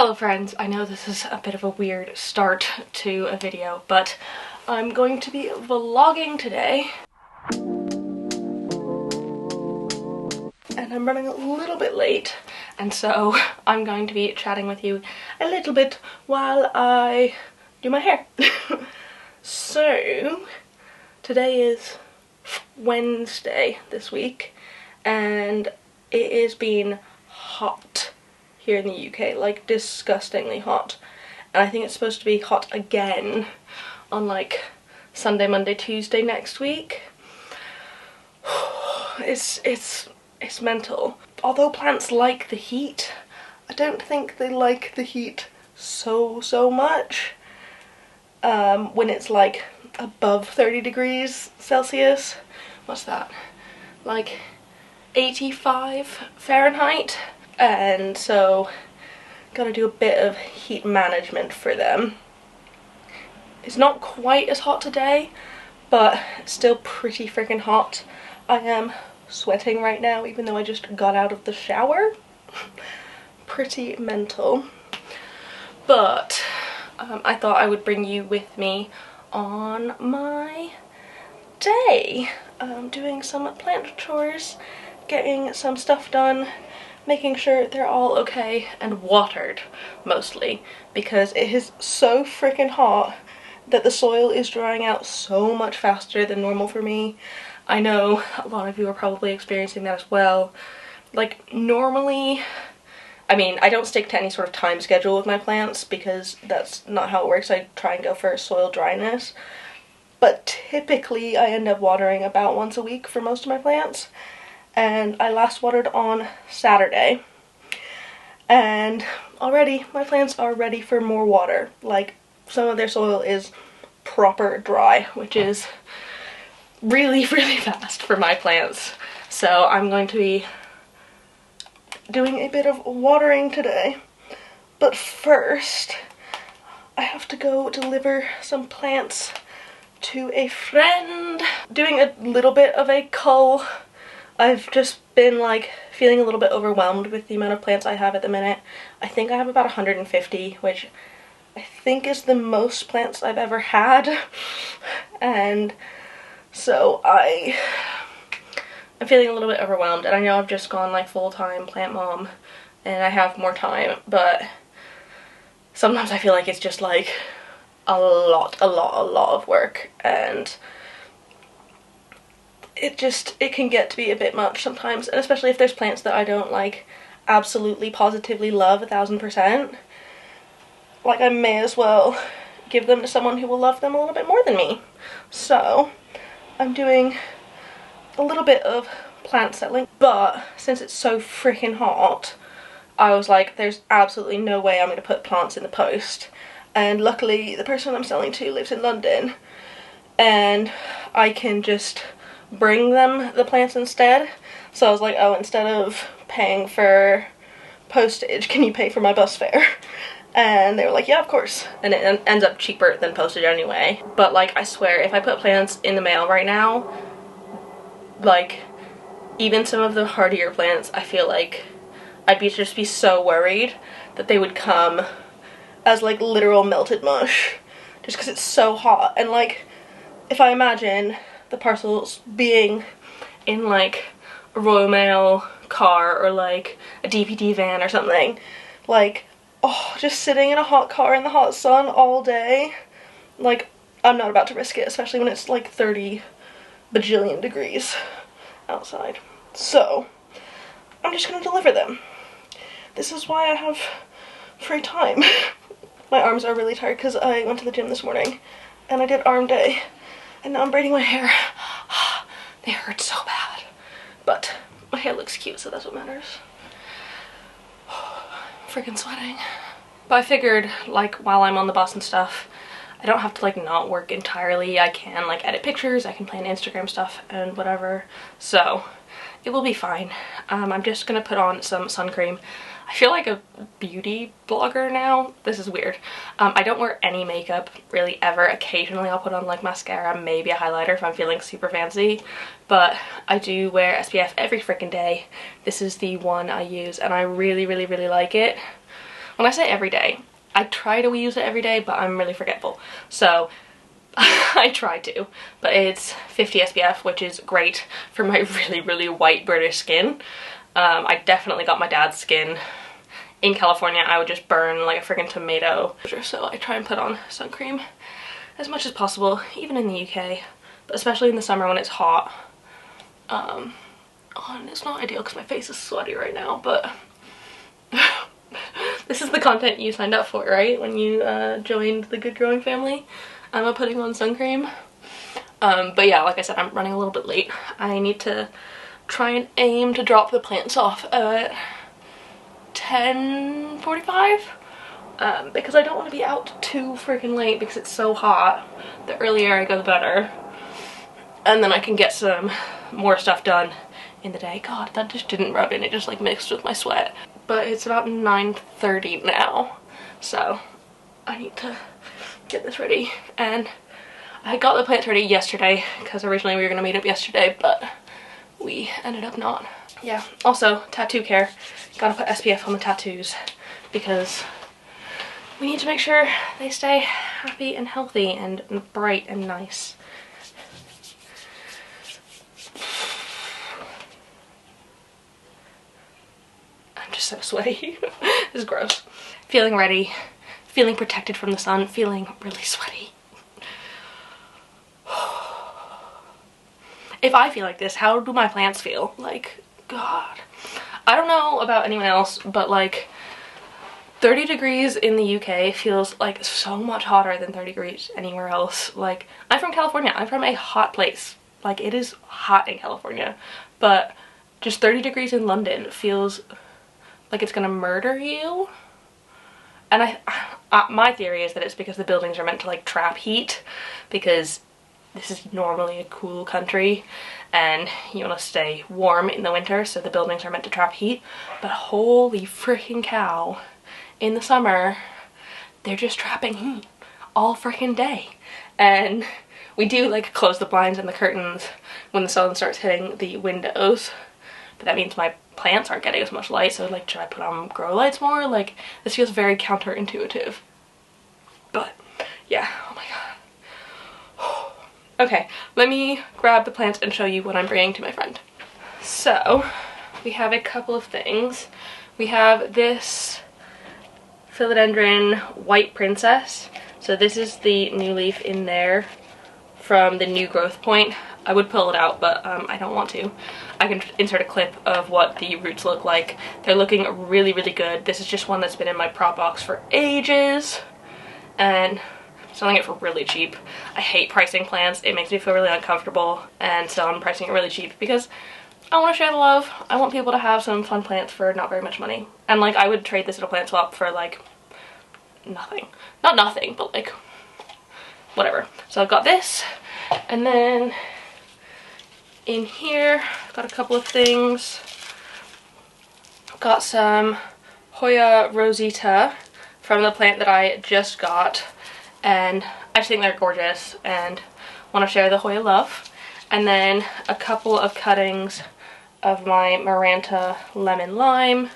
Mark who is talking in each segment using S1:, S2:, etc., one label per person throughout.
S1: Hello friends, I know this is a bit of a weird start to a video, but I'm going to be vlogging today. And I'm running a little bit late, and so I'm going to be chatting with you a little bit while I do my hair. So, today is Wednesday this week, and it is been hot here in the UK, like disgustingly hot, and I think it's supposed to be hot again on like Sunday, Monday, Tuesday next week. It's mental. Although plants like the heat, I don't think they like the heat so much when it's like above 30 degrees Celsius. What's that? Like 85 Fahrenheit. And so gotta do a bit of heat management for them. It's not quite as hot today, but still pretty freaking hot. I am sweating right now even though I just got out of the shower. Pretty mental. But I thought I would bring you with me on my day, doing some plant chores, getting some stuff done, making sure they're all okay, and watered mostly, because it is so freaking hot that the soil is drying out so much faster than normal for me. I know a lot of you are probably experiencing that as well. Like normally, I mean, I don't stick to any sort of time schedule with my plants because that's not how it works. I try and go for soil dryness, but typically I end up watering about once a week for most of my plants. And I last watered on Saturday, and already my plants are ready for more water. Like, some of their soil is proper dry, which is really fast for my plants. So I'm going to be doing a bit of watering today. But first, I have to go deliver some plants to a friend. Doing a little bit of a cull. I've just been like feeling a little bit overwhelmed with the amount of plants I have at the minute. I think I have about 150, which I think is the most plants I've ever had. And so I'm feeling a little bit overwhelmed, and I know I've just gone like full-time plant mom and I have more time, but sometimes I feel like it's just like a lot of work, and it can get to be a bit much sometimes, and especially if there's plants that I don't like absolutely positively love 1000%. Like, I may as well give them to someone who will love them a little bit more than me. So I'm doing a little bit of plant settling, but since it's so freaking hot, I was like, there's absolutely no way I'm going to put plants in the post. And luckily the person I'm selling to lives in London, and I can just bring them the plants instead. So I was like, oh, instead of paying for postage, can you pay for my bus fare? And they were like, yeah, of course. And it ends up cheaper than postage anyway. But like, I swear, if I put plants in the mail right now, like, even some of the hardier plants, I feel like I'd just be so worried that they would come as like literal melted mush, just because it's so hot. And like, if I imagine the parcels being in like a Royal Mail car or like a DPD van or something, like, oh, just sitting in a hot car in the hot sun all day, like, I'm not about to risk it, especially when it's like 30 bajillion degrees outside. So I'm just gonna deliver them. This is why I have free time. My arms are really tired because I went to the gym this morning and I did arm day. And now I'm braiding my hair. They hurt so bad. But my hair looks cute, so that's what matters. Freaking sweating. But I figured, like, while I'm on the bus and stuff, I don't have to like not work entirely. I can like edit pictures, I can plan Instagram stuff and whatever. So it will be fine. I'm just gonna put on some sun cream. I feel like a beauty blogger now. This is weird. I don't wear any makeup really ever. Occasionally I'll put on like mascara, maybe a highlighter if I'm feeling super fancy, but I do wear SPF every freaking day. This is the one I use and I really like it. when I say every day, I try to use it every day, but I'm really forgetful. So I try to, but it's 50 SPF, which is great for my really, really white British skin. I definitely got my dad's skin. In California, I would just burn like a freaking tomato. So I try and put on sun cream as much as possible, even in the UK, but especially in the summer when it's hot. And it's not ideal because my face is sweaty right now, but this is the content you signed up for, right? When you joined the Good Growing family. I'm putting on sun cream. But yeah, like I said, I'm running a little bit late. I need to try and aim to drop the plants off at 10:45 because I don't want to be out too freaking late because it's so hot. The earlier I go, the better. And then I can get some more stuff done in the day. God, that just didn't rub in. It just like mixed with my sweat. But it's about 9:30 now, so I need to get this ready. And I got the plants ready yesterday because originally we were gonna meet up yesterday, but we ended up not. Yeah, also tattoo care. Gotta put SPF on the tattoos because we need to make sure they stay happy and healthy and bright and nice. I'm just so sweaty. This is gross. Feeling ready, feeling protected from the sun, feeling really sweaty. If I feel like this, how do my plants feel? Like, God. I don't know about anyone else, but like 30 degrees in the UK feels like so much hotter than 30 degrees anywhere else. Like, I'm from California. I'm from a hot place. Like, it is hot in California, but just 30 degrees in London feels like it's gonna murder you. And my theory is that it's because the buildings are meant to like trap heat, because this is normally a cool country and you want to stay warm in the winter, so the buildings are meant to trap heat. But holy freaking cow, in the summer they're just trapping heat all freaking day. And we do like close the blinds and the curtains when the sun starts hitting the windows, but that means my plants aren't getting as much light. So like, should I put on grow lights more? Like, this feels very counterintuitive, but yeah. Oh my god. Okay, let me grab the plants and show you what I'm bringing to my friend. So we have a couple of things. We have this philodendron white princess. So this is the new leaf in there from the new growth point. I would pull it out, but I don't want to. I can insert a clip of what the roots look like. They're looking really, really good. This is just one that's been in my prop box for ages, and I'm selling it for really cheap. I hate pricing plants. It makes me feel really uncomfortable, and so I'm pricing it really cheap because I want to share the love. I want people to have some fun plants for not very much money. And like, I would trade this at a plant swap for like nothing. Not nothing, but like whatever. So I've got this, and then in here I've got a couple of things. I've got some Hoya Rosita from the plant that I just got, and I just think they're gorgeous and want to share the Hoya love. And then a couple of cuttings of my Maranta lemon lime.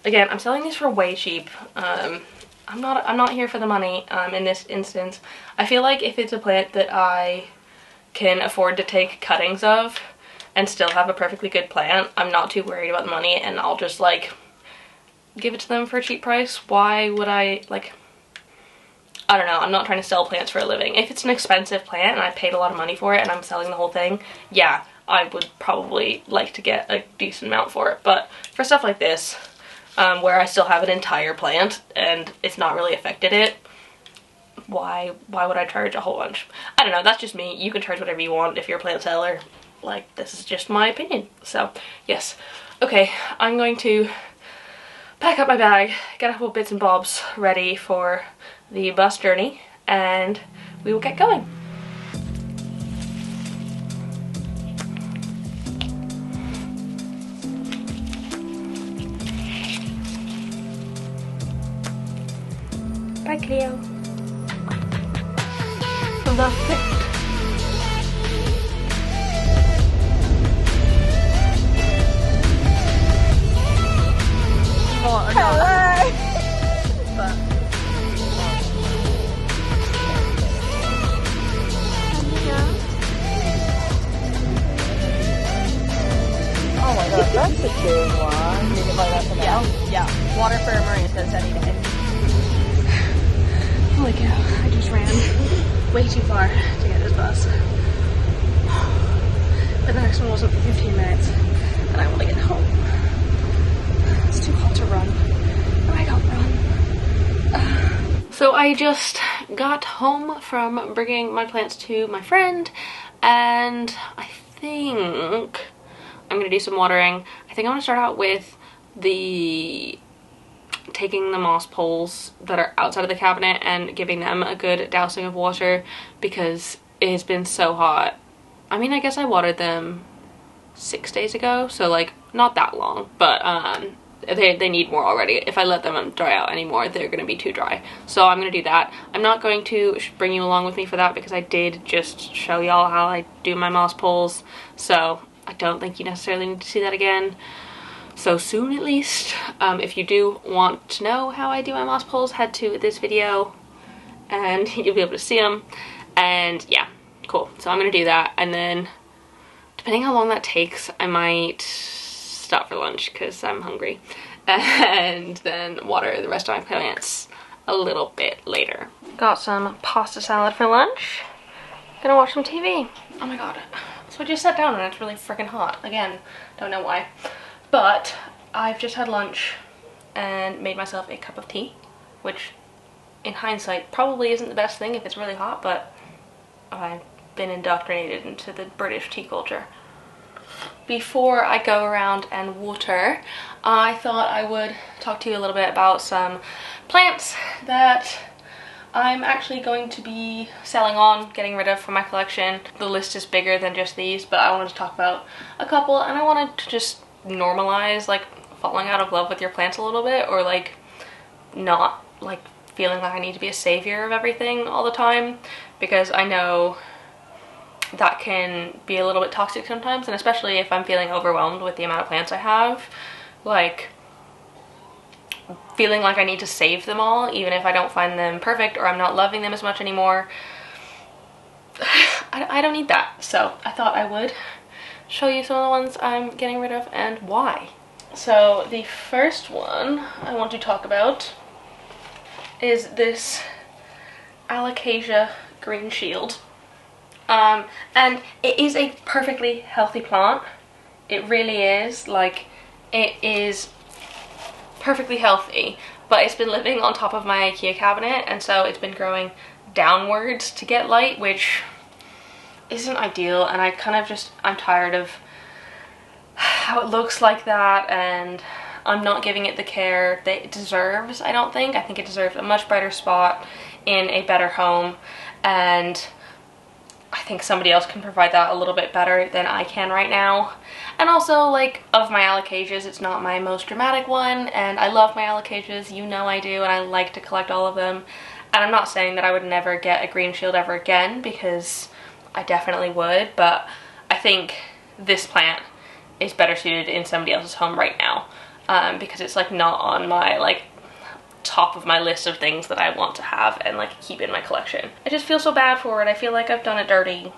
S1: Again, I'm selling these for way cheap. I'm not here for the money in this instance. I feel like if it's a plant that I can afford to take cuttings of and still have a perfectly good plant, I'm not too worried about the money, and I'll just like give it to them for a cheap price. Why would I, like, I don't know, I'm not trying to sell plants for a living. If it's an expensive plant and I paid a lot of money for it and I'm selling the whole thing, yeah, I would probably like to get a decent amount for it. But for stuff like this, where I still have an entire plant and it's not really affected it, why would I charge a whole bunch? I don't know, that's just me. You can charge whatever you want if you're a plant seller. Like, this is just my opinion. So yes. Okay, I'm going to pack up my bag, get a couple bits and bobs ready for the bus journey, and we will get going. Bye, Cleo. Love it.
S2: Hello.
S1: this any day. Holy cow, I just ran way too far to get this bus. But the next one wasn't for 15 minutes, and I want to get home. It's too hot to run, and I don't run. So I just got home from bringing my plants to my friend, and I think I'm gonna do some watering. I think I'm gonna start out with taking the moss poles that are outside of the cabinet and giving them a good dousing of water, because it has been so hot. I mean, I guess I watered them 6 days ago, so like not that long, but they need more already. If I let them dry out anymore, they're gonna be too dry. So I'm gonna do that. I'm not going to bring you along with me for that, because I did just show y'all how I do my moss poles, so I don't think you necessarily need to see that again so soon, at least. If you do want to know how I do my moss poles, head to this video and you'll be able to see them. And yeah, cool. So I'm gonna do that, and then depending how long that takes, I might stop for lunch because I'm hungry, and then water the rest of my plants a little bit later. Got some pasta salad for lunch. Gonna watch some TV. Oh my god. So I just sat down and it's really freaking hot. Again, don't know why. But I've just had lunch and made myself a cup of tea, which in hindsight probably isn't the best thing if it's really hot, but I've been indoctrinated into the British tea culture. Before I go around and water, I thought I would talk to you a little bit about some plants that I'm actually going to be selling on, getting rid of from my collection. The list is bigger than just these, but I wanted to talk about a couple, and I wanted to just normalize like falling out of love with your plants a little bit, or like not like feeling like I need to be a savior of everything all the time, because I know that can be a little bit toxic sometimes, and especially if I'm feeling overwhelmed with the amount of plants I have, like feeling like I need to save them all even if I don't find them perfect or I'm not loving them as much anymore. I don't need that, so I thought I would show you some of the ones I'm getting rid of and why. So the first one I want to talk about is this Alocasia green shield. And it is a perfectly healthy plant. It really is. Like, it is perfectly healthy, but it's been living on top of my IKEA cabinet, and so it's been growing downwards to get light, which isn't ideal, and I'm tired of how it looks like that, and I'm not giving it the care that it deserves, I don't think. I think it deserves a much brighter spot in a better home, and I think somebody else can provide that a little bit better than I can right now. And also, like, of my Alocasias, it's not my most dramatic one, and I love my Alocasias, you know I do, and I like to collect all of them. And I'm not saying that I would never get a green shield ever again, because I definitely would, but I think this plant is better suited in somebody else's home right now, because it's like not on my like top of my list of things that I want to have and like keep in my collection. I just feel so bad for it. I feel like I've done it dirty,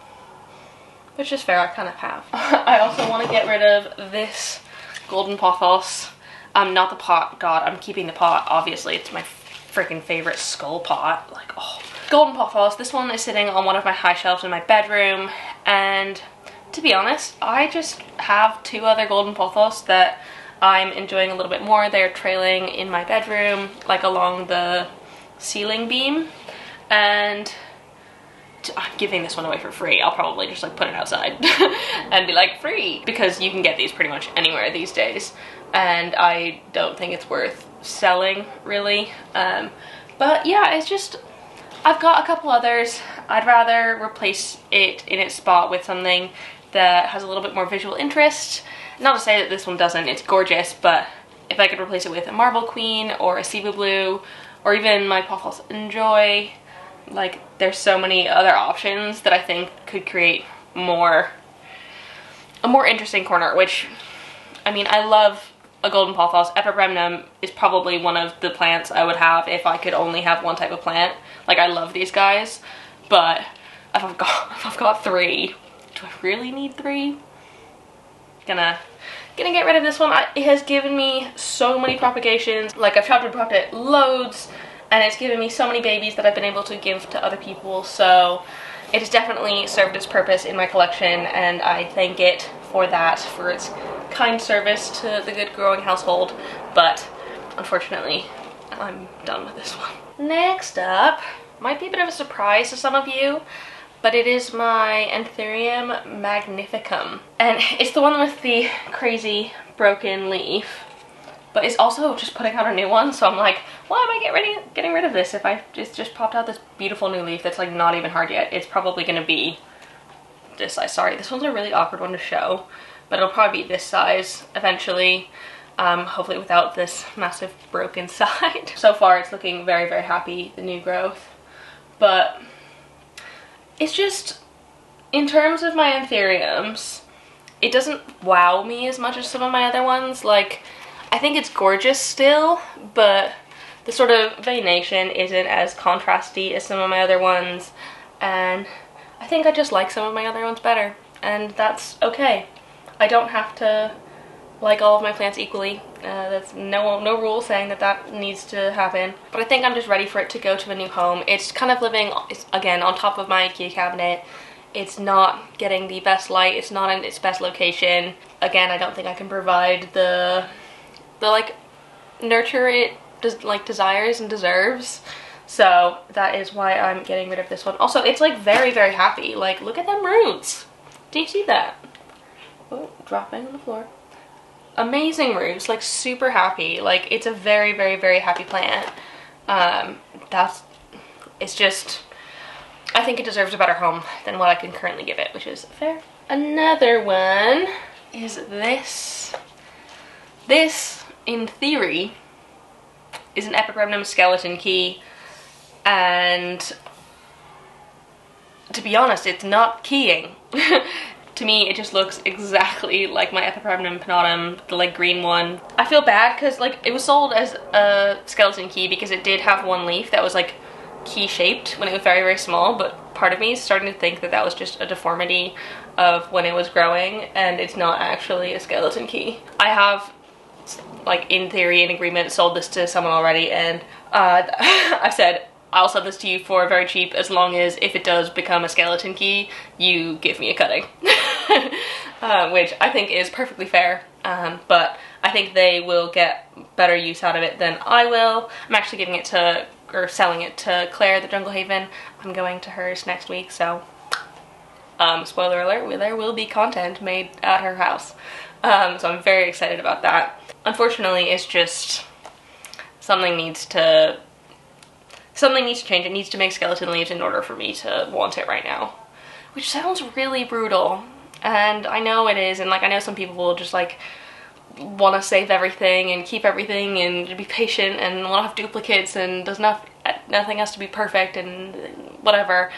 S1: which is fair, I kind of have. I also want to get rid of this golden pothos. Not the pot, god, I'm keeping the pot, obviously. It's my freaking favorite skull pot. Like, oh. Golden pothos, this one is sitting on one of my high shelves in my bedroom, and to be honest, I just have two other golden pothos that I'm enjoying a little bit more. They're trailing in my bedroom, like along the ceiling beam, and I'm giving this one away for free. I'll probably just like put it outside and be like, free, because you can get these pretty much anywhere these days, and I don't think it's worth selling, really. But yeah, it's just, I've got a couple others. I'd rather replace it in its spot with something that has a little bit more visual interest. Not to say that this one doesn't, it's gorgeous, but if I could replace it with a Marble Queen or a Cebu Blue, or even my Pothos Enjoy, like, there's so many other options that I think could create a more interesting corner, which, I mean, I love a golden pothos. Epipremnum is probably one of the plants I would have if I could only have one type of plant. Like, I love these guys, but if I've got three, do I really need three? Gonna gonna get rid of this one. It has given me so many propagations. Like, I've chopped and propped it loads, and it's given me so many babies that I've been able to give to other people, so it has definitely served its purpose in my collection, and I thank it for that, for its kind service to the good growing household. But unfortunately, I'm done with this one. Next up, might be a bit of a surprise to some of you, but it is my Anthurium magnificum. And it's the one with the crazy broken leaf, but it's also just putting out a new one, so I'm like, why am I getting rid of this if it's just popped out this beautiful new leaf that's like not even hard yet? It's probably gonna be this size. Sorry, this one's a really awkward one to show, but it'll probably be this size eventually. Hopefully without this massive broken side. So far it's looking very, very happy, the new growth. But it's just, in terms of my anthuriums, it doesn't wow me as much as some of my other ones. Like, I think it's gorgeous still, but the sort of veination isn't as contrasty as some of my other ones, and I think I just like some of my other ones better, and that's okay. I don't have to like all of my plants equally. That's no rule saying that needs to happen, but I think I'm just ready for it to go to a new home. It's kind of living, again, on top of my IKEA cabinet. It's not getting the best light, it's not in its best location. Again, I don't think I can provide the like nurture it like desires and deserves, so that is why I'm getting rid of this one. Also, it's like very, very happy. Like, look at them roots. Do you see that? Oh, dropping on the floor. Amazing roots, like super happy. Like, it's a very, very, very happy plant. It's just, I think it deserves a better home than what I can currently give it, which is fair. Another one is this. This, in theory, is an Epipremnum skeleton key, and to be honest, it's not keying. To me, it just looks exactly like my Epipremnum pinatum, the like green one. I feel bad because like it was sold as a skeleton key because it did have one leaf that was like key shaped when it was very, very small, but part of me is starting to think that that was just a deformity of when it was growing, and it's not actually a skeleton key. I have, like, in theory, in agreement, sold this to someone already, and I've said, I'll sell this to you for very cheap as long as if it does become a skeleton key, you give me a cutting. Which I think is perfectly fair, but I think they will get better use out of it than I will. I'm actually giving it to, or selling it to Claire, the Jungle Haven. I'm going to hers next week, so spoiler alert, there will be content made at her house. So I'm very excited about that. Unfortunately, it's just something needs to change. It needs to make skeleton leaves in order for me to want it right now, which sounds really brutal, and I know it is, and like I know some people will just like want to save everything and keep everything and be patient and want to have duplicates and nothing has to be perfect and whatever.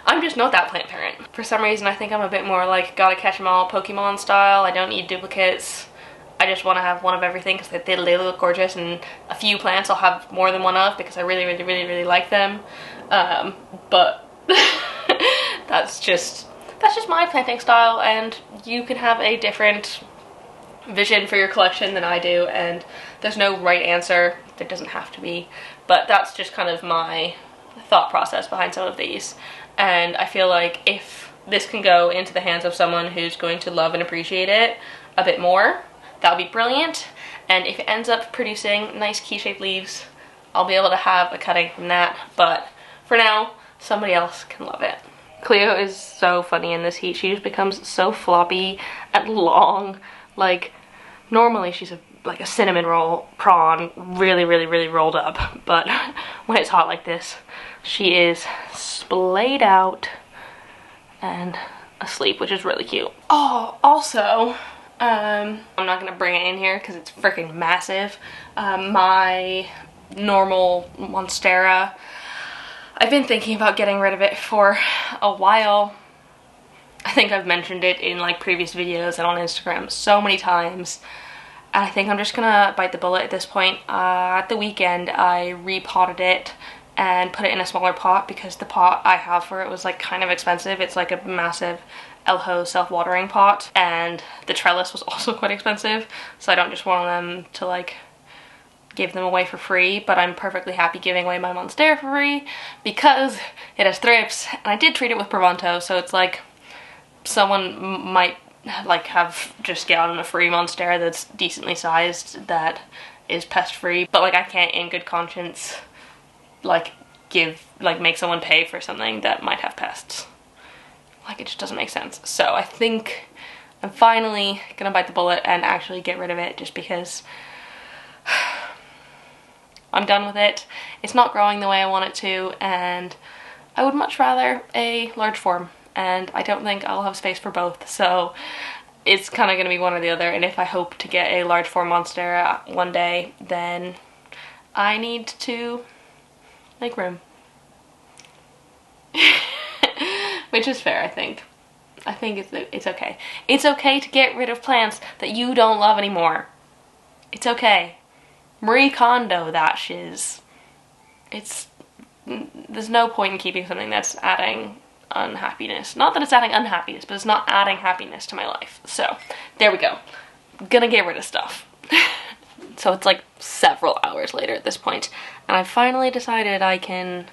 S1: I'm just not that plant parent. For some reason, I think I'm a bit more like gotta catch them all Pokemon style. I don't need duplicates. I just want to have one of everything because they look gorgeous, and a few plants I'll have more than one of because I really, really, really, really like them. But that's just my planting style, and you can have a different vision for your collection than I do, and there's no right answer. There doesn't have to be, but that's just kind of my thought process behind some of these. And I feel like if this can go into the hands of someone who's going to love and appreciate it a bit more, that would be brilliant. And if it ends up producing nice key-shaped leaves, I'll be able to have a cutting from that. But for now, somebody else can love it. Cleo is so funny in this heat. She just becomes so floppy and long. Like, normally she's like a cinnamon roll prawn, really, really, really rolled up. But when it's hot like this, she is splayed out and asleep, which is really cute. Oh, also, I'm not gonna bring it in here because it's freaking massive. My normal Monstera, I've been thinking about getting rid of it for a while. I think I've mentioned it in like previous videos and on Instagram so many times, and I think I'm just gonna bite the bullet at this point. At the weekend I repotted it and put it in a smaller pot because the pot I have for it was like kind of expensive. It's like a massive Elho self-watering pot, and the trellis was also quite expensive, so I don't just want them to like give them away for free, but I'm perfectly happy giving away my Monstera for free because it has thrips, and I did treat it with Provento, so it's like someone might like have just gotten a free Monstera that's decently sized that is pest free, but like I can't in good conscience like make someone pay for something that might have pests. Like, it just doesn't make sense. So I think I'm finally gonna bite the bullet and actually get rid of it, just because I'm done with it. It's not growing the way I want it to, and I would much rather a large form, and I don't think I'll have space for both, so it's kind of gonna be one or the other. And if I hope to get a large form Monstera one day, then I need to make room. Which is fair, I think. I think it's okay. It's okay to get rid of plants that you don't love anymore. It's okay. Marie Kondo that shiz. There's no point in keeping something that's adding unhappiness. Not that it's adding unhappiness, but it's not adding happiness to my life. So, there we go. Gonna get rid of stuff. So it's like several hours later at this point, and I finally decided I can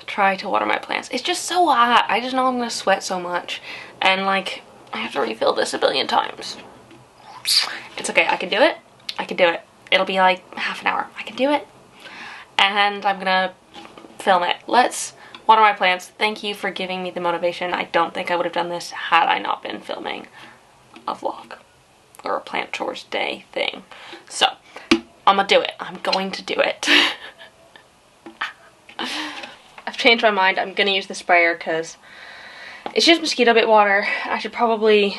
S1: try to water my plants. It's just so hot. I just know I'm gonna sweat so much, and like I have to refill this a billion times. It's okay, I can do it. I can do it. It'll be like half an hour. I can do it, and I'm gonna film it. Let's water my plants. Thank you for giving me the motivation. I don't think I would have done this had I not been filming a vlog or a plant chores day thing. So I'm gonna do it. I'm going to do it. I've changed my mind. I'm gonna use the sprayer because it's just mosquito bit water. I should probably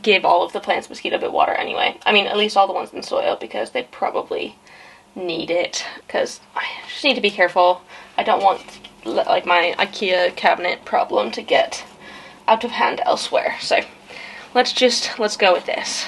S1: give all of the plants mosquito bit water anyway. I mean, at least all the ones in soil, because they probably need it, because I just need to be careful. I don't want like my IKEA cabinet problem to get out of hand elsewhere. So let's go with this.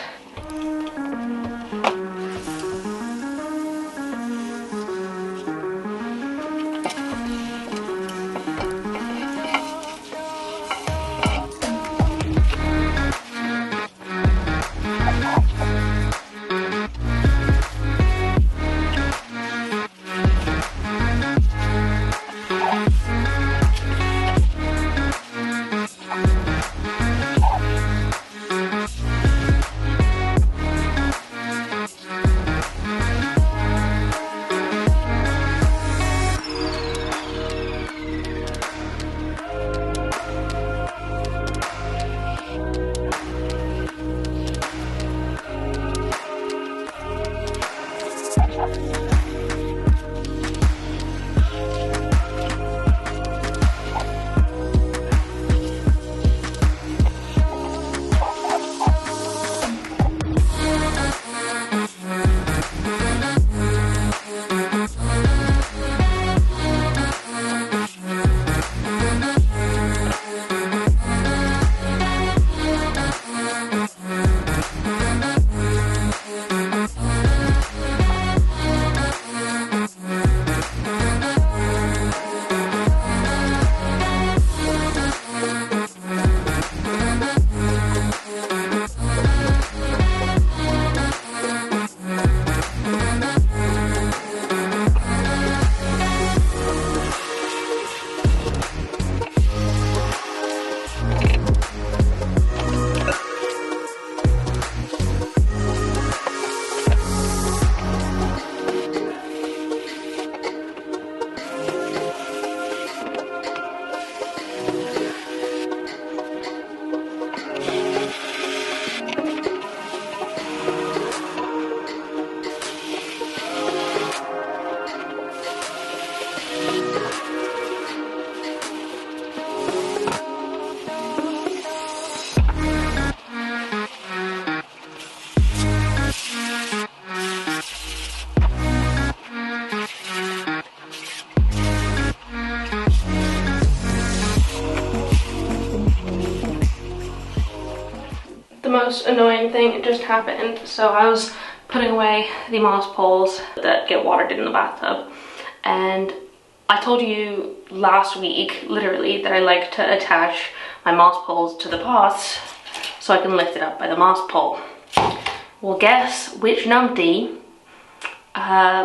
S1: The most annoying thing just happened. So I was putting away the moss poles that get watered in the bathtub, and
S2: I told you last week, literally, that I like to attach my moss poles to the pots so I can lift it up by the moss pole. Well, guess which numpty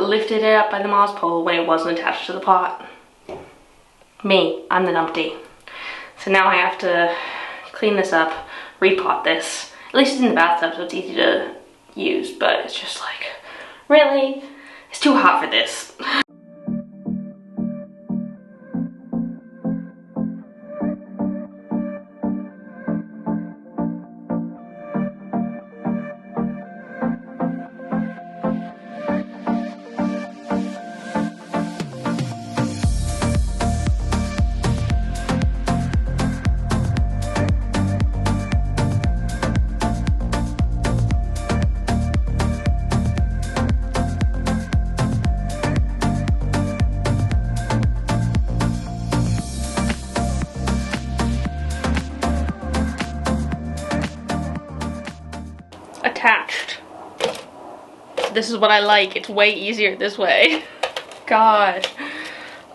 S2: lifted it up by the moss pole when it wasn't attached to the pot? Me. I'm the numpty. So now I have to clean this up, repot this. At least it's in the bathtub, so it's easy to use, but it's just like, really? It's too hot for this. Attached. This is what I like. It's way easier this way. Gosh.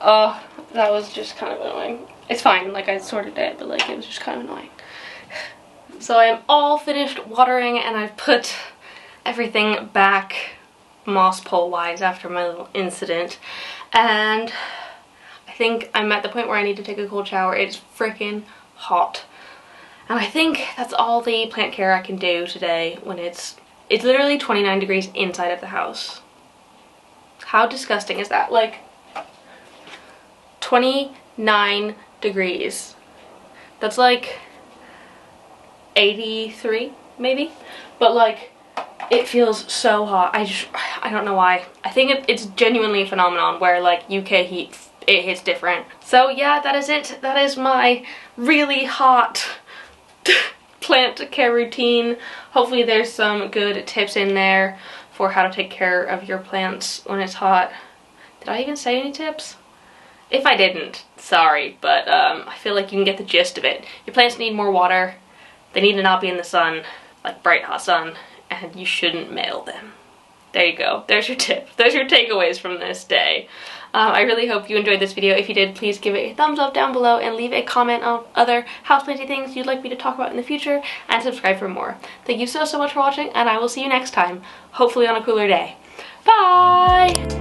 S2: Oh, that was just kind of annoying. It's fine, like I sorted it, but like it was just kind of annoying. So I am all finished watering and I've put everything back moss pole wise after my little incident. And I think I'm at the point where I need to take a cold shower. It's freaking hot. And I think that's all the plant care I can do today when it's literally 29 degrees inside of the house. How disgusting is that? Like, 29 degrees. That's like 83 maybe? But like, it feels so hot. I don't know why. I think it's genuinely a phenomenon where like UK heat, it hits different. So yeah, that is it. That is my really hot plant care routine. Hopefully there's some good tips in there for how to take care of your plants when it's hot. Did I even say any tips? If I didn't, sorry, but I feel like you can get the gist of it. Your plants need more water. They need to not be in the sun, like bright hot sun, and you shouldn't mail them. There you go. There's your tip. There's your takeaways from this day. I really hope you enjoyed this video. If you did, please give it a thumbs up down below and leave a comment on other houseplanty things you'd like me to talk about in the future, and subscribe for more. Thank you so much for watching, and I will see you next time, hopefully on a cooler day. Bye!